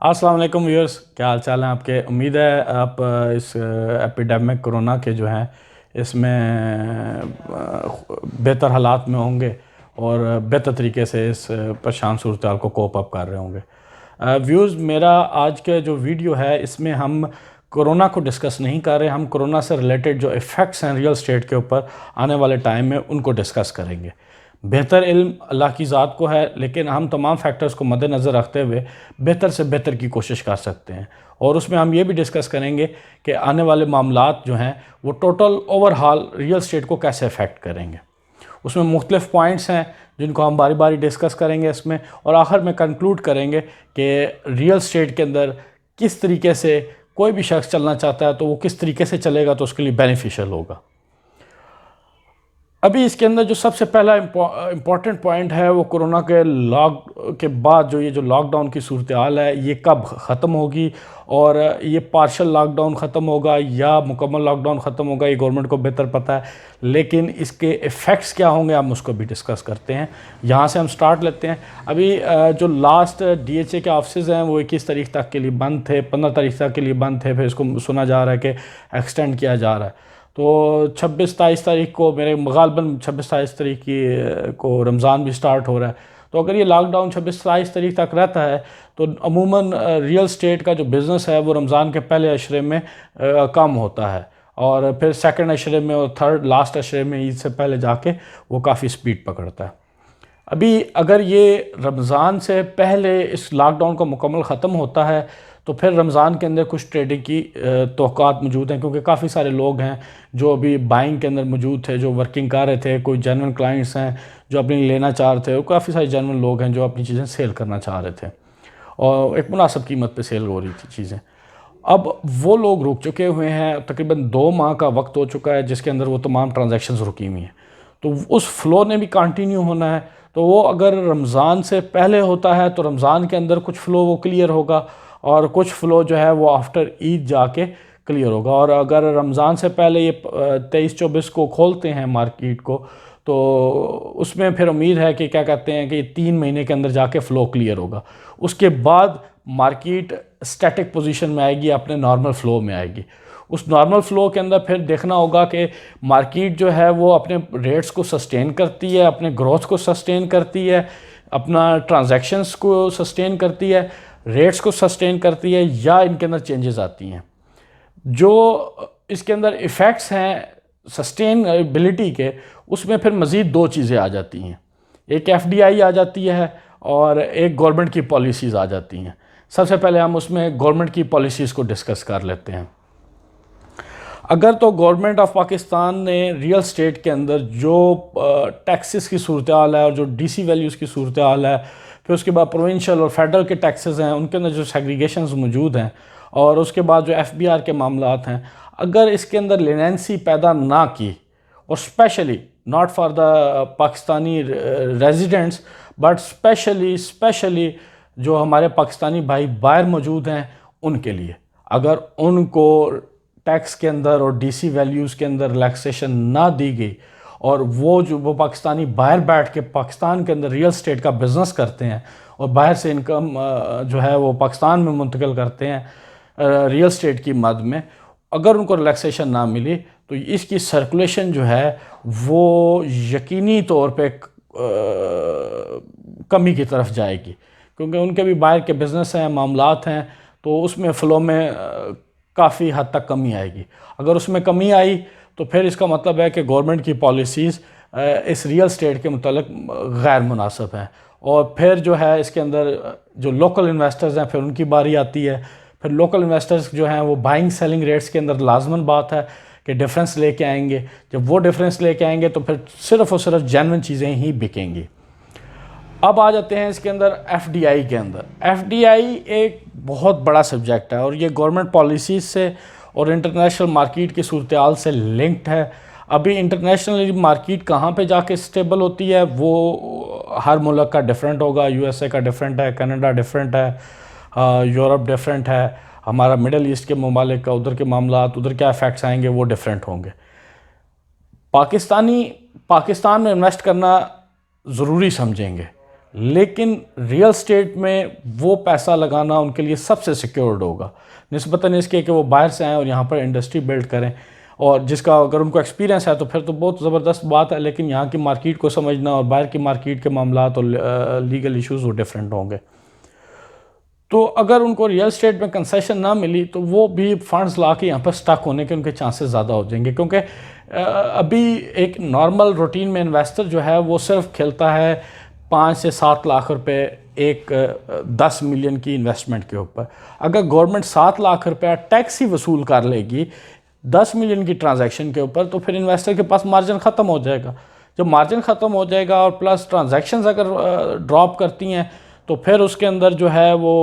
अस्सलाम वालेकुम व्यूअर्स, क्या हाल चाल है आपके। उम्मीद है आप इस एपिडेमिक कोरोना के जो हैं इसमें बेहतर हालात में होंगे और बेहतर तरीके से इस परेशान सूरत हाल को कोप अप कर रहे होंगे। व्यूज़, मेरा आज का जो वीडियो है इसमें हम कोरोना को डिस्कस नहीं कर रहे, हम कोरोना से रिलेटेड जो इफ़ेक्ट्स हैं रियल स्टेट के ऊपर आने वाले टाइम में उनको डिस्कस करेंगे। बेहतर इल्म अल्लाह की ज़ात को है, लेकिन हम तमाम फैक्टर्स को मद्देनज़र रखते हुए बेहतर से बेहतर की कोशिश कर सकते हैं। और उसमें हम ये भी डिस्कस करेंगे कि आने वाले मामलात जो हैं वो टोटल ओवरऑल रियल स्टेट को कैसे अफेक्ट करेंगे। उसमें मुख्तलिफ पॉइंट्स हैं जिनको हम बारी बारी डिस्कस करेंगे इसमें, और आखिर में कंक्लूड करेंगे कि रियल स्टेट के अंदर किस तरीके से कोई भी शख्स चलना चाहता है तो वो किस तरीके से चलेगा तो उसके लिए बेनिफिशियल होगा। अभी इसके अंदर जो सबसे पहला इम्पॉर्टेंट पॉइंट है वो कोरोना के के बाद जो ये जो लॉकडाउन की सूरत हाल है ये कब ख़त्म होगी, और ये पार्शल लॉकडाउन ख़त्म होगा या मुकम्मल लॉकडाउन ख़त्म होगा ये गवर्नमेंट को बेहतर पता है, लेकिन इसके इफ़ेक्ट्स क्या होंगे हम उसको भी डिस्कस करते हैं। यहाँ से हम स्टार्ट लेते हैं। अभी जो लास्ट DHA के ऑफिस हैं वो 21 तारीख तक के लिए बंद थे, 15 तारीख तक के लिए बंद थे, फिर इसको सुना जा रहा है कि एक्सटेंड किया जा रहा है। तो 26-27 तारीख को मेरे गालबन 26-27 तारीख की को रमज़ान भी स्टार्ट हो रहा है। तो अगर ये लॉकडाउन 26-27 तारीख तक रहता है तो अमूमन रियल स्टेट का जो बिज़नेस है वो रमज़ान के पहले अशरे में कम होता है, और फिर सेकंड अशरे में और थर्ड लास्ट अशरे में ईद से पहले जाके वो काफ़ी स्पीड पकड़ता है। अभी अगर ये रमज़ान से पहले इस लॉकडाउन का मुकम्मल ख़त्म होता है तो फिर रमज़ान के अंदर कुछ ट्रेडिंग की तौक़ात मौजूद हैं, क्योंकि काफ़ी सारे लोग हैं जो अभी बाइंग के अंदर मौजूद थे, जो वर्किंग कर रहे थे, कोई जेन्युइन क्लाइंट्स हैं जो अपनी लेना चाह रहे थे, और काफ़ी सारे जेन्युइन लोग हैं जो अपनी चीज़ें सेल करना चाह रहे थे और एक मुनासिब कीमत पे सेल हो रही थी चीज़ें। अब वो लोग रुक चुके हुए हैं, तकरीबन 2 माह का वक्त हो चुका है जिसके अंदर वो तमाम ट्रांजैक्शंस रुकी हुई हैं, तो उस फ़्लो ने भी कंटिन्यू होना है। तो वो अगर रमज़ान से पहले होता है तो रमज़ान के अंदर कुछ फ़्लो वो क्लियर होगा, और कुछ फ़्लो जो है वो आफ्टर ईद जाके क्लियर होगा। और अगर रमज़ान से पहले ये 23-24 को खोलते हैं मार्केट को, तो उसमें फिर उम्मीद है कि क्या कहते हैं कि 3 महीने के अंदर जाके फ़्लो क्लियर होगा। उसके बाद मार्केट स्टैटिक पोजीशन में आएगी, अपने नॉर्मल फ़्लो में आएगी। उस नॉर्मल फ़्लो के अंदर फिर देखना होगा कि मार्केट जो है वो अपने रेट्स को सस्टेन करती है, अपने ग्रोथ को सस्टेन करती है, अपना ट्रांजैक्शंस को सस्टेन करती है, रेट्स को सस्टेन करती है, या इनके अंदर चेंजेस आती हैं। जो इसके अंदर इफ़ेक्ट्स हैं सस्टेनेबिलिटी के, उसमें फिर मज़ीद 2 चीज़ें आ जाती हैं। एक FDI आ जाती है और एक गवर्नमेंट की पॉलिसीज़ आ जाती हैं। सबसे पहले हम उसमें गवर्नमेंट की पॉलिसीज़ को डिस्कस कर लेते हैं। अगर तो गवर्नमेंट ऑफ पाकिस्तान ने रियल स्टेट के अंदर जो टैक्सेस की सूरत हाल है और जो DC वैल्यूज़ की सूरत हाल है, फिर उसके बाद प्रोविंशियल और फेडरल के टैक्सेस हैं उनके अंदर जो सेग्रीगेशंस मौजूद हैं, और उसके बाद जो FBR के मामलात हैं, अगर इसके अंदर लेनेंसी पैदा ना की, और specially not for the Pakistani residents but specially जो हमारे पाकिस्तानी भाई बाहर मौजूद हैं उनके लिए, अगर उनको टैक्स के अंदर और DC वैल्यूज़ के अंदर रिलैक्सेशन ना दी गई, और वो पाकिस्तानी बाहर बैठ के पाकिस्तान के अंदर रियल स्टेट का बिज़नेस करते हैं और बाहर से इनकम जो है वो पाकिस्तान में मुंतकिल करते हैं रियल स्टेट की मद में, अगर उनको रिलैक्सेशन ना मिली तो इसकी सर्कुलेशन जो है वो यकीनी तौर पे कमी की तरफ जाएगी, क्योंकि उनके भी बाहर के बिज़नेस हैं, मामलात हैं, तो उसमें फ़्लो में काफ़ी हद तक कमी आएगी। अगर उसमें कमी आई तो फिर इसका मतलब है कि गवर्नमेंट की पॉलिसीज़ इस रियल स्टेट के मुतालिक गैर मुनासिब हैं, और फिर जो है इसके अंदर जो लोकल इन्वेस्टर्स हैं फिर उनकी बारी आती है। फिर लोकल इन्वेस्टर्स जो हैं वो बाइंग सेलिंग रेट्स के अंदर लाजमन बात है कि डिफरेंस लेके आएंगे। जब वो डिफरेंस लेके आएंगे तो फिर सिर्फ़ और सिर्फ जेन्युइन चीज़ें ही बिकेंगी। अब आ जाते हैं इसके अंदर FDI के अंदर। FDI एक बहुत बड़ा सब्जेक्ट है और ये गवर्नमेंट पॉलिसीज़ से और इंटरनेशनल मार्केट की सूरत हाल से लिंक्ड है। अभी इंटरनेशनल मार्केट कहाँ पे जाके स्टेबल होती है वो हर मुल्क का डिफरेंट होगा। USA का डिफरेंट है, कनाडा डिफरेंट है, यूरोप डिफरेंट है, हमारा मिडल ईस्ट के ममालिक का उधर के मामलात, उधर क्या इफ़ेक्ट्स आएंगे वो डिफरेंट होंगे। पाकिस्तान में इन्वेस्ट करना ज़रूरी समझेंगे, लेकिन रियल स्टेट में वो पैसा लगाना उनके लिए सबसे सिक्योर्ड होगा, निस्बतन इसके कि वो बाहर से आएँ और यहाँ पर इंडस्ट्री बिल्ड करें, और जिसका अगर उनको एक्सपीरियंस है तो फिर तो बहुत ज़बरदस्त बात है। लेकिन यहाँ की मार्केट को समझना और बाहर की मार्केट के मामला तो लीगल इश्यूज़ वो डिफरेंट होंगे। तो अगर उनको रियल स्टेट में कंसेशन ना मिली तो वो भी फंड्स ला के यहाँ पर स्टक होने के उनके चांसेस ज़्यादा हो जाएंगे, क्योंकि अभी एक नॉर्मल रूटीन में इन्वेस्टर जो है वो सिर्फ खेलता है 5 से 7 लाख रुपए एक 10 मिलियन की इन्वेस्टमेंट के ऊपर। अगर गवर्नमेंट 7 लाख रुपया टैक्स ही वसूल कर लेगी 10 मिलियन की ट्रांजैक्शन के ऊपर, तो फिर इन्वेस्टर के पास मार्जिन ख़त्म हो जाएगा। जब मार्जिन ख़त्म हो जाएगा और प्लस ट्रांजैक्शंस अगर ड्रॉप करती हैं तो फिर उसके अंदर जो है वो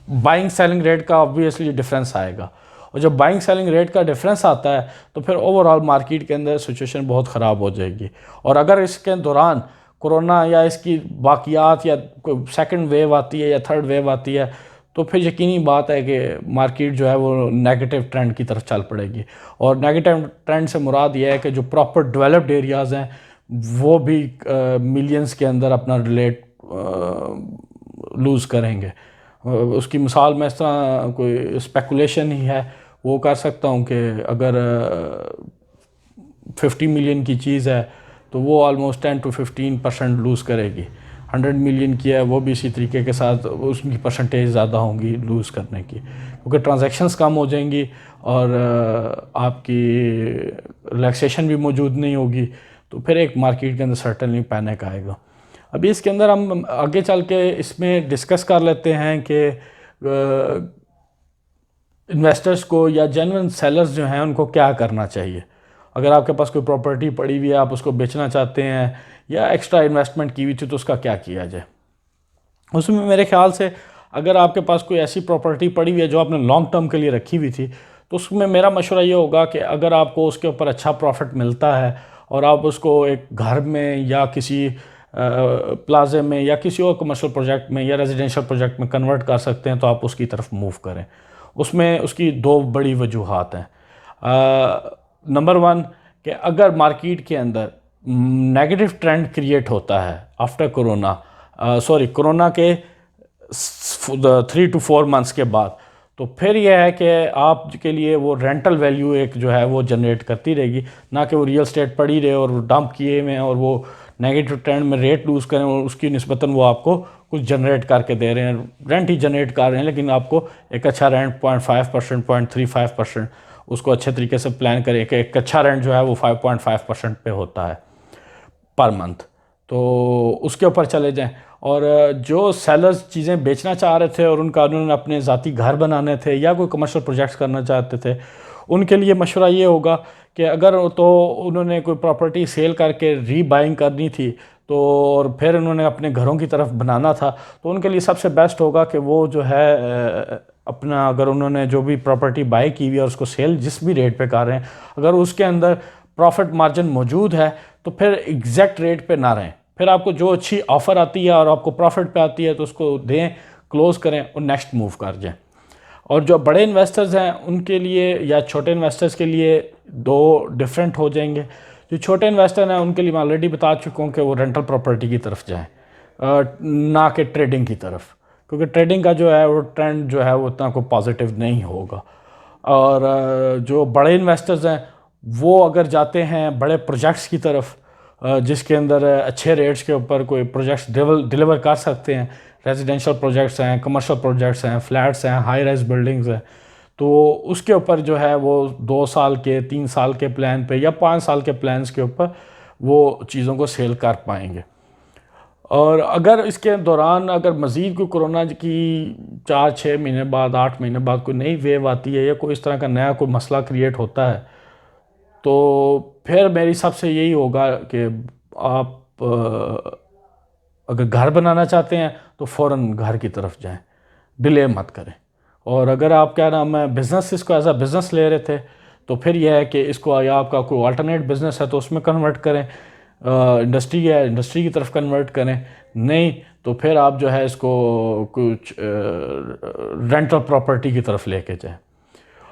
बाइंग सेलिंग रेट का ऑब्वियसली डिफरेंस आएगा, और जब बाइंग सेलिंग रेट का डिफरेंस आता है तो फिर ओवरऑल मार्केट के अंदर सिचुएशन बहुत ख़राब हो जाएगी। और अगर इसके दौरान कोरोना या इसकी बाकियात या कोई सेकंड वेव आती है या थर्ड वेव आती है तो फिर यकीनी बात है कि मार्केट जो है वो नेगेटिव ट्रेंड की तरफ चल पड़ेगी। और नेगेटिव ट्रेंड से मुराद ये है कि जो प्रॉपर डेवलप्ड एरियाज़ हैं वो भी मिलियंस के अंदर अपना रिलेट लूज़ करेंगे। उसकी मिसाल मैं इस तरह कोई स्पेकुलेशन ही है वो कर सकता हूँ कि अगर 50 मिलियन की चीज़ है तो वो ऑलमोस्ट 10 to 15% लूज़ करेगी। 100 मिलियन की है वो भी इसी तरीके के साथ उसकी परसेंटेज ज़्यादा होंगी लूज़ करने की, क्योंकि ट्रांजैक्शंस कम हो जाएंगी और आपकी रिलैक्सेशन भी मौजूद नहीं होगी, तो फिर एक मार्केट के अंदर सर्टनली पैनिक आएगा। अभी इसके अंदर हम आगे चल के इसमें डिस्कस कर लेते हैं कि इन्वेस्टर्स को या जेन्युइन सेलर्स जो हैं उनको क्या करना चाहिए। अगर आपके पास कोई प्रॉपर्टी पड़ी हुई है, आप उसको बेचना चाहते हैं या एक्स्ट्रा इन्वेस्टमेंट की हुई थी, तो उसका क्या किया जाए। उसमें मेरे ख्याल से अगर आपके पास कोई ऐसी प्रॉपर्टी पड़ी हुई है जो आपने लॉन्ग टर्म के लिए रखी हुई थी, तो उसमें मेरा मशवरा ये होगा कि अगर आपको उसके ऊपर अच्छा प्रॉफिट मिलता है और आप उसको एक घर में या किसी प्लाजे में या किसी और कमर्शियल प्रोजेक्ट में या रेजिडेंशियल प्रोजेक्ट में कन्वर्ट कर सकते हैं तो आप उसकी तरफ मूव करें। उसमें उसकी दो बड़ी वजूहात हैं। नंबर 1 कि अगर मार्केट के अंदर नेगेटिव ट्रेंड क्रिएट होता है आफ्टर कोरोना, कोरोना के 3 to 4 मंथ्स के बाद, तो फिर यह है कि आपके लिए वो रेंटल वैल्यू एक जो है वो जनरेट करती रहेगी, ना कि वो रियल स्टेट पड़ी रहे और डंप किए में और वो नेगेटिव ट्रेंड में रेट लूज़ करें और उसकी निस्बतन वो आपको कुछ जनरेट करके दे रहे हैं, रेंट ही जनरेट कर रहे हैं, लेकिन आपको एक अच्छा रेंट 0.5%, 0.35% उसको अच्छे तरीके से प्लान करें कि एक अच्छा रेंट जो है वो 5.5% पे होता है पर मंथ, तो उसके ऊपर चले जाएं। और जो सेलर्स चीज़ें बेचना चाह रहे थे और उन्होंने अपने ज़ाती घर बनाने थे या कोई कमर्शियल प्रोजेक्ट्स करना चाहते थे, उनके लिए मशवरा ये होगा कि अगर तो उन्होंने कोई प्रॉपर्टी सेल करके रीबाइंग करनी थी तो और फिर उन्होंने अपने घरों की तरफ बनाना था, तो उनके लिए सबसे बेस्ट होगा कि वो जो है अपना अगर उन्होंने जो भी प्रॉपर्टी बाई की हुई है और उसको सेल जिस भी रेट पे कर रहे हैं, अगर उसके अंदर प्रॉफिट मार्जिन मौजूद है तो फिर एग्जैक्ट रेट पे ना रहें। फिर आपको जो अच्छी ऑफ़र आती है और आपको प्रॉफिट पे आती है तो उसको दें, क्लोज करें और नेक्स्ट मूव कर जाएं। और जो बड़े इन्वेस्टर्स हैं उनके लिए या छोटे इन्वेस्टर्स के लिए दो डिफरेंट हो जाएंगे। जो छोटे इन्वेस्टर हैं उनके लिए मैं ऑलरेडी बता चुका हूँ कि वो रेंटल प्रॉपर्टी की तरफ जाएं, ना कि ट्रेडिंग की तरफ, क्योंकि ट्रेडिंग का जो है वो ट्रेंड जो है वो उतना कोई पॉजिटिव नहीं होगा। और जो बड़े इन्वेस्टर्स हैं वो अगर जाते हैं बड़े प्रोजेक्ट्स की तरफ जिसके अंदर अच्छे रेट्स के ऊपर कोई प्रोजेक्ट्स डिलीवर कर सकते हैं, रेजिडेंशियल प्रोजेक्ट्स हैं, कमर्शियल प्रोजेक्ट्स हैं, फ्लैट्स हैं, हाई राइज बिल्डिंग्स हैं, तो उसके ऊपर जो है वो 2 साल के 3 साल के प्लान पे या 5 साल के प्लान्स के ऊपर वो चीज़ों को सेल कर पाएंगे। और अगर इसके दौरान अगर मज़ीद कोई कोरोना की 4-6 महीने बाद 8 महीने बाद कोई नई वेव आती है या कोई इस तरह का नया कोई मसला क्रिएट होता है, तो फिर मेरी सबसे यही होगा कि आप अगर घर बनाना चाहते हैं तो फ़ौरन घर की तरफ जाएं, डिले मत करें। और अगर आप क्या नाम है बिज़नेस इसको एज अ बिज़नेस ले रहे थे तो फिर यह है कि इसको या आपका कोई अल्टरनेट बिज़नेस है तो उसमें कन्वर्ट करें, इंडस्ट्री है इंडस्ट्री की तरफ कन्वर्ट करें, नहीं तो फिर आप जो है इसको कुछ रेंटल प्रॉपर्टी की तरफ लेके जाएं।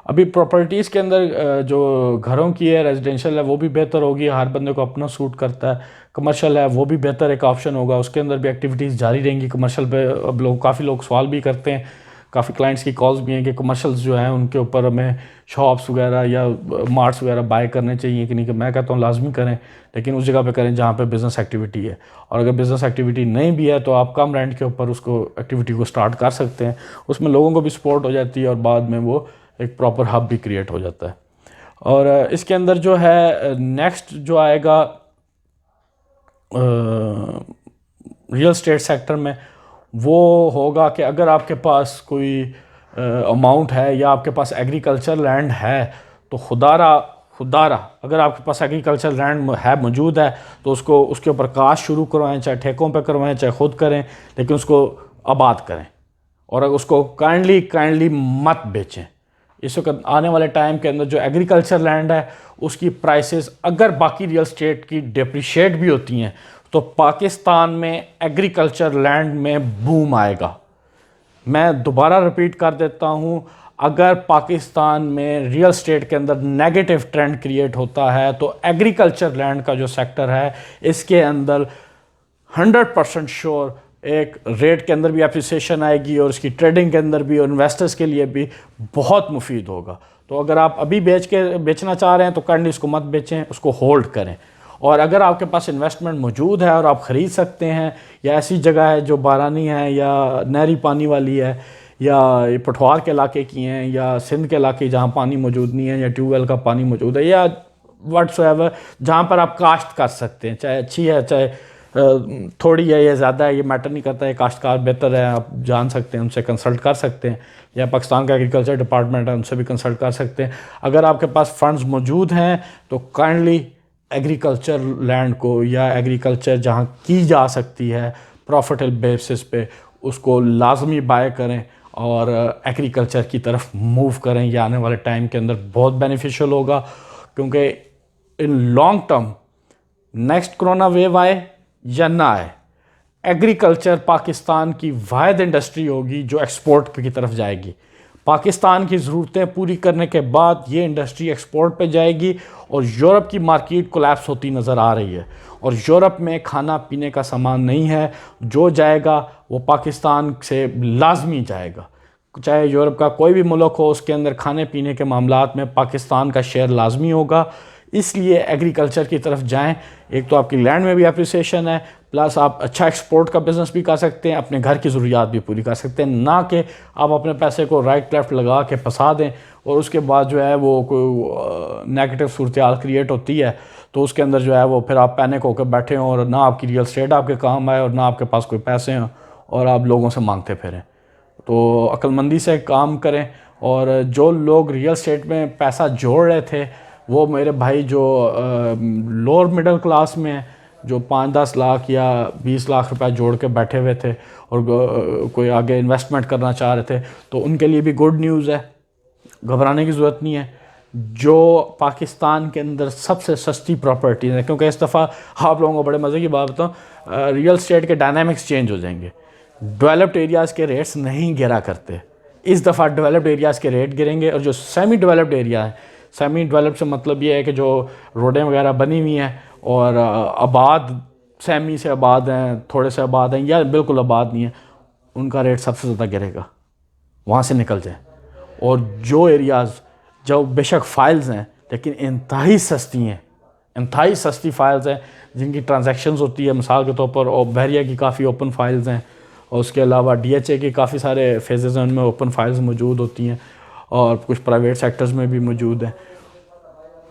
अभी प्रॉपर्टीज़ के अंदर जो घरों की है, रेजिडेंशियल है, वो भी बेहतर होगी, हर बंदे को अपना सूट करता है। कमर्शियल है वो भी बेहतर एक ऑप्शन होगा, उसके अंदर भी एक्टिविटीज़ जारी रहेंगी। कमर्शियल पे अब काफ़ी लोग सवाल भी करते हैं, काफ़ी क्लाइंट्स की कॉल्स भी हैं कि कमर्शियल्स जो हैं उनके ऊपर हमें शॉप्स वगैरह या मार्ट्स वगैरह बाय करने चाहिए कि नहीं। कि मैं कहता हूँ लाजमी करें, लेकिन उस जगह पे करें जहाँ पे बिज़नेस एक्टिविटी है। और अगर बिज़नेस एक्टिविटी नहीं भी है तो आप कम रेंट के ऊपर उसको एक्टिविटी को स्टार्ट कर सकते हैं, उसमें लोगों को भी सपोर्ट हो जाती है और बाद में वो एक प्रॉपर हब भी क्रिएट हो जाता है। और इसके अंदर जो है नेक्स्ट जो आएगा रियल स्टेट सेक्टर में, वो होगा कि अगर आपके पास कोई अमाउंट है या आपके पास एग्रीकल्चर लैंड है तो खुदारा खुदारा अगर आपके पास एग्रीकल्चर लैंड है मौजूद है तो उसको उसके ऊपर काश शुरू करवाएं, चाहे ठेकों पे करवाएं चाहे खुद करें, लेकिन उसको आबाद करें और उसको काइंडली मत बेचें। इस वक्त आने वाले टाइम के अंदर जो एग्रीकल्चर लैंड है उसकी प्राइसेस अगर बाकी रियल स्टेट की डिप्रिशिएट भी होती हैं तो पाकिस्तान में एग्रीकल्चर लैंड में बूम आएगा। मैं दोबारा रिपीट कर देता हूँ, अगर पाकिस्तान में रियल स्टेट के अंदर नेगेटिव ट्रेंड क्रिएट होता है तो एग्रीकल्चर लैंड का जो सेक्टर है इसके अंदर 100% श्योर एक रेट के अंदर भी एप्रिसिएशन आएगी और उसकी ट्रेडिंग के अंदर भी और इन्वेस्टर्स के लिए भी बहुत मुफीद होगा। तो अगर आप अभी बेचना चाह रहे हैं तो काइंडली इसको मत बेचें, उसको होल्ड करें। और अगर आपके पास इन्वेस्टमेंट मौजूद है और आप ख़रीद सकते हैं या ऐसी जगह है जो बारानी है या नहरी पानी वाली है या पठवार के इलाके की हैं या सिंध के इलाके जहाँ पानी मौजूद नहीं है या ट्यूबवेल का पानी मौजूद है या व्हाट्सएवर जहाँ पर आप काश्त कर सकते हैं, चाहे अच्छी है चाहे थोड़ी है या ज़्यादा है, ये मैटर नहीं करता है, काश्तकार बेहतर है, आप जान सकते हैं, उनसे कंसल्ट कर सकते हैं या पाकिस्तान का एग्रीकल्चर डिपार्टमेंट है उनसे भी कंसल्ट कर सकते हैं। अगर आपके पास फंड्स मौजूद हैं तो काइंडली एग्रीकल्चर लैंड को या एग्रीकल्चर जहाँ की जा सकती है प्रॉफिटेबल बेसिस पे उसको लाजमी बाय करें और एग्रीकल्चर की तरफ मूव करें। ये आने वाले टाइम के अंदर बहुत बेनिफिशियल होगा, क्योंकि in long term next corona wave आए या ना आए, एग्रीकल्चर पाकिस्तान की वाहिद इंडस्ट्री होगी जो एक्सपोर्ट की तरफ जाएगी। पाकिस्तान की ज़रूरतें पूरी करने के बाद ये इंडस्ट्री एक्सपोर्ट पे जाएगी और यूरोप की मार्केट कोलैप्स होती नज़र आ रही है और यूरोप में खाना पीने का सामान नहीं है, जो जाएगा वो पाकिस्तान से लाजमी जाएगा। चाहे यूरोप का कोई भी मुल्क हो उसके अंदर खाने पीने के मामलात में पाकिस्तान का शेयर लाजमी होगा। इसलिए एग्रीकल्चर की तरफ जाएं, एक तो आपकी लैंड में भी अप्रिसिएशन है, प्लस आप अच्छा एक्सपोर्ट का बिज़नेस भी कर सकते हैं, अपने घर की ज़रूरियात भी पूरी कर सकते हैं, ना कि आप अपने पैसे को राइट लेफ़्ट लगा के फंसा दें और उसके बाद जो है वो कोई नेगेटिव सूरत हाल क्रिएट होती है तो उसके अंदर जो है वो फिर आप पैनिक होकर बैठे हों और ना आपकी रियल स्टेट आपके काम आए और ना आपके पास कोई पैसे हों और आप लोगों से मांगते फिरें। तो अक्लमंदी से काम करें। और जो लोग रियल स्टेट में पैसा जोड़ रहे थे वो मेरे भाई जो लोअर मिडिल क्लास में हैं, जो 5-10 लाख या 20 लाख रुपए जोड़ के बैठे हुए थे और कोई आगे इन्वेस्टमेंट करना चाह रहे थे, तो उनके लिए भी गुड न्यूज़ है, घबराने की ज़रूरत नहीं है। जो पाकिस्तान के अंदर सबसे सस्ती प्रॉपर्टीज़ हैं, क्योंकि इस दफ़ा आप लोगों को बड़े मज़े की बात बताऊँ, रियल स्टेट के डायनामिक्स चेंज हो जाएंगे। डेवलप्ड एरियाज़ के रेट्स नहीं गिरा करते, इस दफ़ा डेवलप्ड एरियाज़ के रेट गिरेंगे और जो सेमी डेवलप्ड एरिया है, सेमी डेवलप्ड से मतलब ये है कि जो रोडें वगैरह बनी हुई हैं और आबाद सेमी से आबाद हैं, थोड़े से आबाद हैं या बिल्कुल आबाद नहीं है, उनका रेट सबसे ज़्यादा गिरेगा, वहाँ से निकल जाए। और जो एरियाज़ जो बेशक फाइल्स हैं लेकिन इंतहाई सस्ती हैं, इंतहाई सस्ती फाइल्स हैं जिनकी ट्रांजैक्शंस होती है, मिसाल के तौर पर बहरिया की काफ़ी ओपन फाइल्स हैं और उसके अलावा DHA के काफ़ी सारे फेजेज़ हैं, उनमें ओपन फाइल्स मौजूद होती हैं और कुछ प्राइवेट सेक्टर्स में भी मौजूद हैं।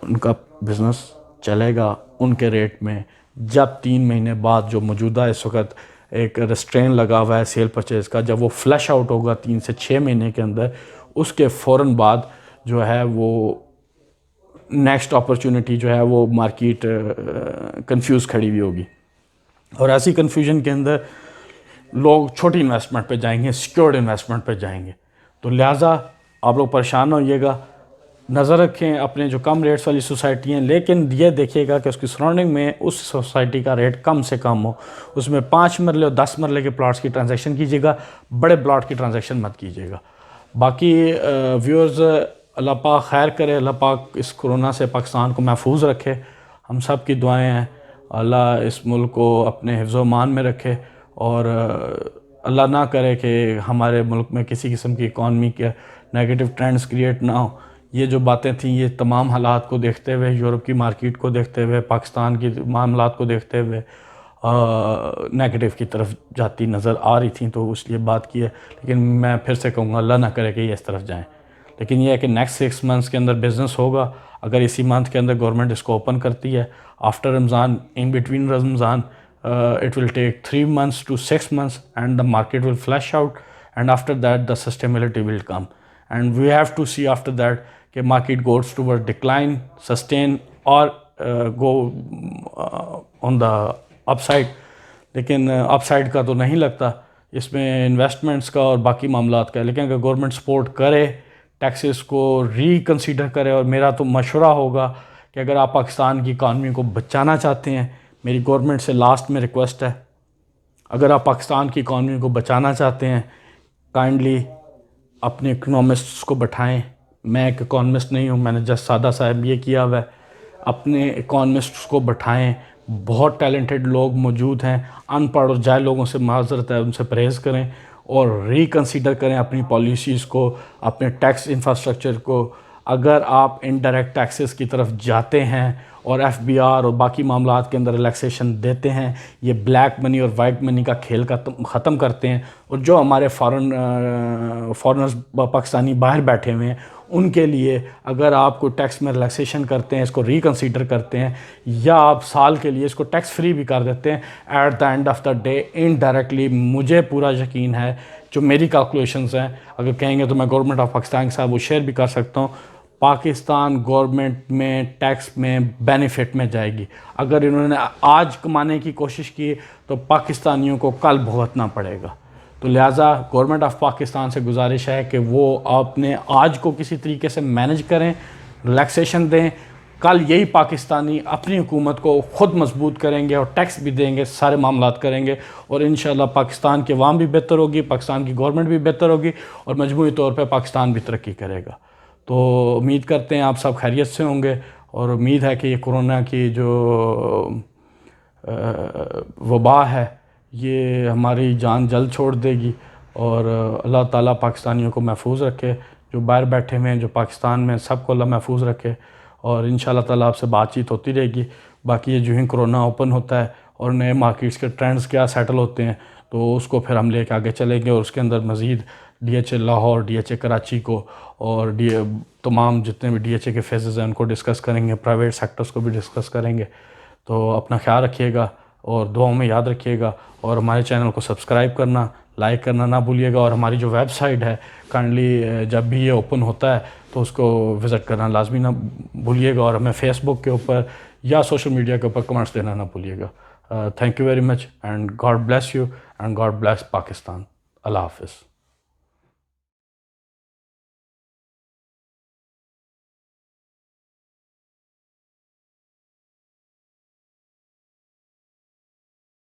उनका बिज़नेस चलेगा उनके रेट में जब 3 महीने बाद जो मौजूदा इस वक्त एक रेस्ट्रेन लगा हुआ है सेल परचेज़ का, जब वो फ्लश आउट होगा 3 से 6 महीने के अंदर, उसके फ़ौरन बाद जो है वो नेक्स्ट अपॉर्चुनिटी जो है वो मार्केट कंफ्यूज खड़ी हुई होगी और ऐसी कंफ्यूजन के अंदर लोग छोटी इन्वेस्टमेंट पे जाएंगे, सिक्योर्ड इन्वेस्टमेंट पे जाएंगे। तो लिहाजा आप लोग परेशान होइएगा, नज़र रखें अपने जो कम रेट्स वाली सोसाइटी हैं, लेकिन ये देखिएगा कि उसकी सराउंडिंग में उस सोसाइटी का रेट कम से कम हो, उसमें 5 मरले और 10 मरले के प्लॉट्स की ट्रांजैक्शन कीजिएगा, बड़े प्लॉट की ट्रांजैक्शन मत कीजिएगा। बाकी व्यूअर्स अल्लाह पाक खैर करे, अल्लाह पाक इस कोरोना से पाकिस्तान को महफूज रखे। हम सब की दुआएं हैं, अल्लाह इस मुल्क को अपने हिफ्ज़ मान में रखे और अल्लाह ना करे कि हमारे मुल्क में किसी किस्म की इकॉनमी के नेगेटिव ट्रेंड्स क्रिएट ना हो। ये जो बातें थी ये तमाम हालात को देखते हुए, यूरोप की मार्केट को देखते हुए, पाकिस्तान की मामलात को देखते हुए नेगेटिव की तरफ जाती नज़र आ रही थी, तो इसलिए बात की है। लेकिन मैं फिर से कहूँगा अल्लाह ना करे कि ये इस तरफ जाएं। लेकिन यह है कि नेक्स्ट 6 मंथ्स के अंदर बिज़नेस होगा। अगर इसी मंथ के अंदर गवर्नमेंट इसको ओपन करती है, after Ramzan, in between Ramzan, it will take 3 months to 6 months and the market will flush out, and after that the sustainability will come, and we have to see after that कि market goes toward decline, sustain or go on the upside। लेकिन upside का तो नहीं लगता, इसमें investments का और बाकी मामलात का है। लेकिन अगर गवर्नमेंट सपोर्ट करे, टैक्सेस को रिकन्सिडर करे, और मेरा तो मशवरा होगा कि अगर आप पाकिस्तान की इकानमी को बचाना चाहते हैं, मेरी गवर्नमेंट से लास्ट में रिक्वेस्ट है, अगर आप पाकिस्तान की इकॉनमी को बचाना चाहते हैं, काइंडली अपने इकनॉमिस्ट्स को बैठाएं। मैं एक इकॉनमिस्ट नहीं हूँ, मैंने जस्ट सादा सा MBA किया हुआ है। अपने इकॉनमिस्ट्स को बैठाएं, बहुत टैलेंटेड लोग मौजूद हैं। अनपढ़ और जाहिल लोगों से माजरत है, उनसे परहेज़ करें और रिकन्सिडर करें अपनी पॉलिसीज़ को, अपने टैक्स इंफ्रास्ट्रक्चर को। अगर आप इनडायरेक्ट टैक्सेस की तरफ जाते हैं और FBR और बाकी मामलात के अंदर रिलैक्सेशन देते हैं, ये ब्लैक मनी और वाइट मनी का खेल का ख़त्म करते हैं, और जो हमारे फॉरेनर्स पाकिस्तानी बाहर बैठे हुए हैं उनके लिए अगर आपको टैक्स में रिलैक्सेशन करते हैं, इसको रिकन्सिडर करते हैं, या आप साल के लिए इसको टैक्स फ्री भी कर देते हैं, at the end of the day indirectly, मुझे पूरा यकीन है, जो मेरी कैलकुलेशंस हैं, अगर कहेंगे तो मैं गवर्नमेंट ऑफ पाकिस्तान के साथ वो शेयर भी कर सकता हूँ, पाकिस्तान गवर्नमेंट में टैक्स में बेनिफिट में जाएगी। अगर इन्होंने आज कमाने की कोशिश की तो पाकिस्तानियों को कल भुगतना पड़ेगा। तो लिहाजा गवर्नमेंट ऑफ पाकिस्तान से गुजारिश है कि वो अपने आज को किसी तरीके से मैनेज करें, रिलैक्सेशन दें। कल यही पाकिस्तानी अपनी हुकूमत को ख़ुद मजबूत करेंगे और टैक्स भी देंगे, सारे मामलात करेंगे, और इंशाल्लाह पाकिस्तान की अवाम भी बेहतर होगी, पाकिस्तान की गवर्नमेंट भी बेहतर होगी, और मजमूई तौर पर पाकिस्तान भी तरक्की करेगा। तो उम्मीद करते हैं आप सब खैरियत से होंगे, और उम्मीद है कि ये कोरोना की जो वबा है ये हमारी जान जल्द छोड़ देगी, और अल्लाह ताला पाकिस्तानियों को महफूज रखे, जो बाहर बैठे हुए हैं, जो पाकिस्तान में, सबको अल्लाह महफूज रखे। और इंशाल्लाह ताला आपसे बातचीत होती रहेगी। बाकी ये जो ही कोरोना ओपन होता है और नए मार्केट्स के ट्रेंड्स क्या सेटल होते हैं, तो उसको फिर हम लेके आगे चलेंगे, और उसके अंदर मज़ीद DHA लाहौर, DHA कराची को, और तमाम जितने भी DHA के फेजेज़ हैं उनको डिस्कस करेंगे, प्राइवेट सेक्टर्स को भी डिस्कस करेंगे। तो अपना ख्याल रखिएगा और दुआओं में याद रखिएगा, और हमारे चैनल को सब्सक्राइब करना, लाइक करना ना भूलिएगा, और हमारी जो वेबसाइट है काइंडली जब भी ये ओपन होता है तो उसको विज़िट करना लाजमी ना भूलिएगा, और हमें फेसबुक के ऊपर या सोशल मीडिया के ऊपर कमेंट्स देना ना भूलिएगा। Thank you very much, and God bless you, and God bless Pakistan. अल्लाह हाफ़िज़।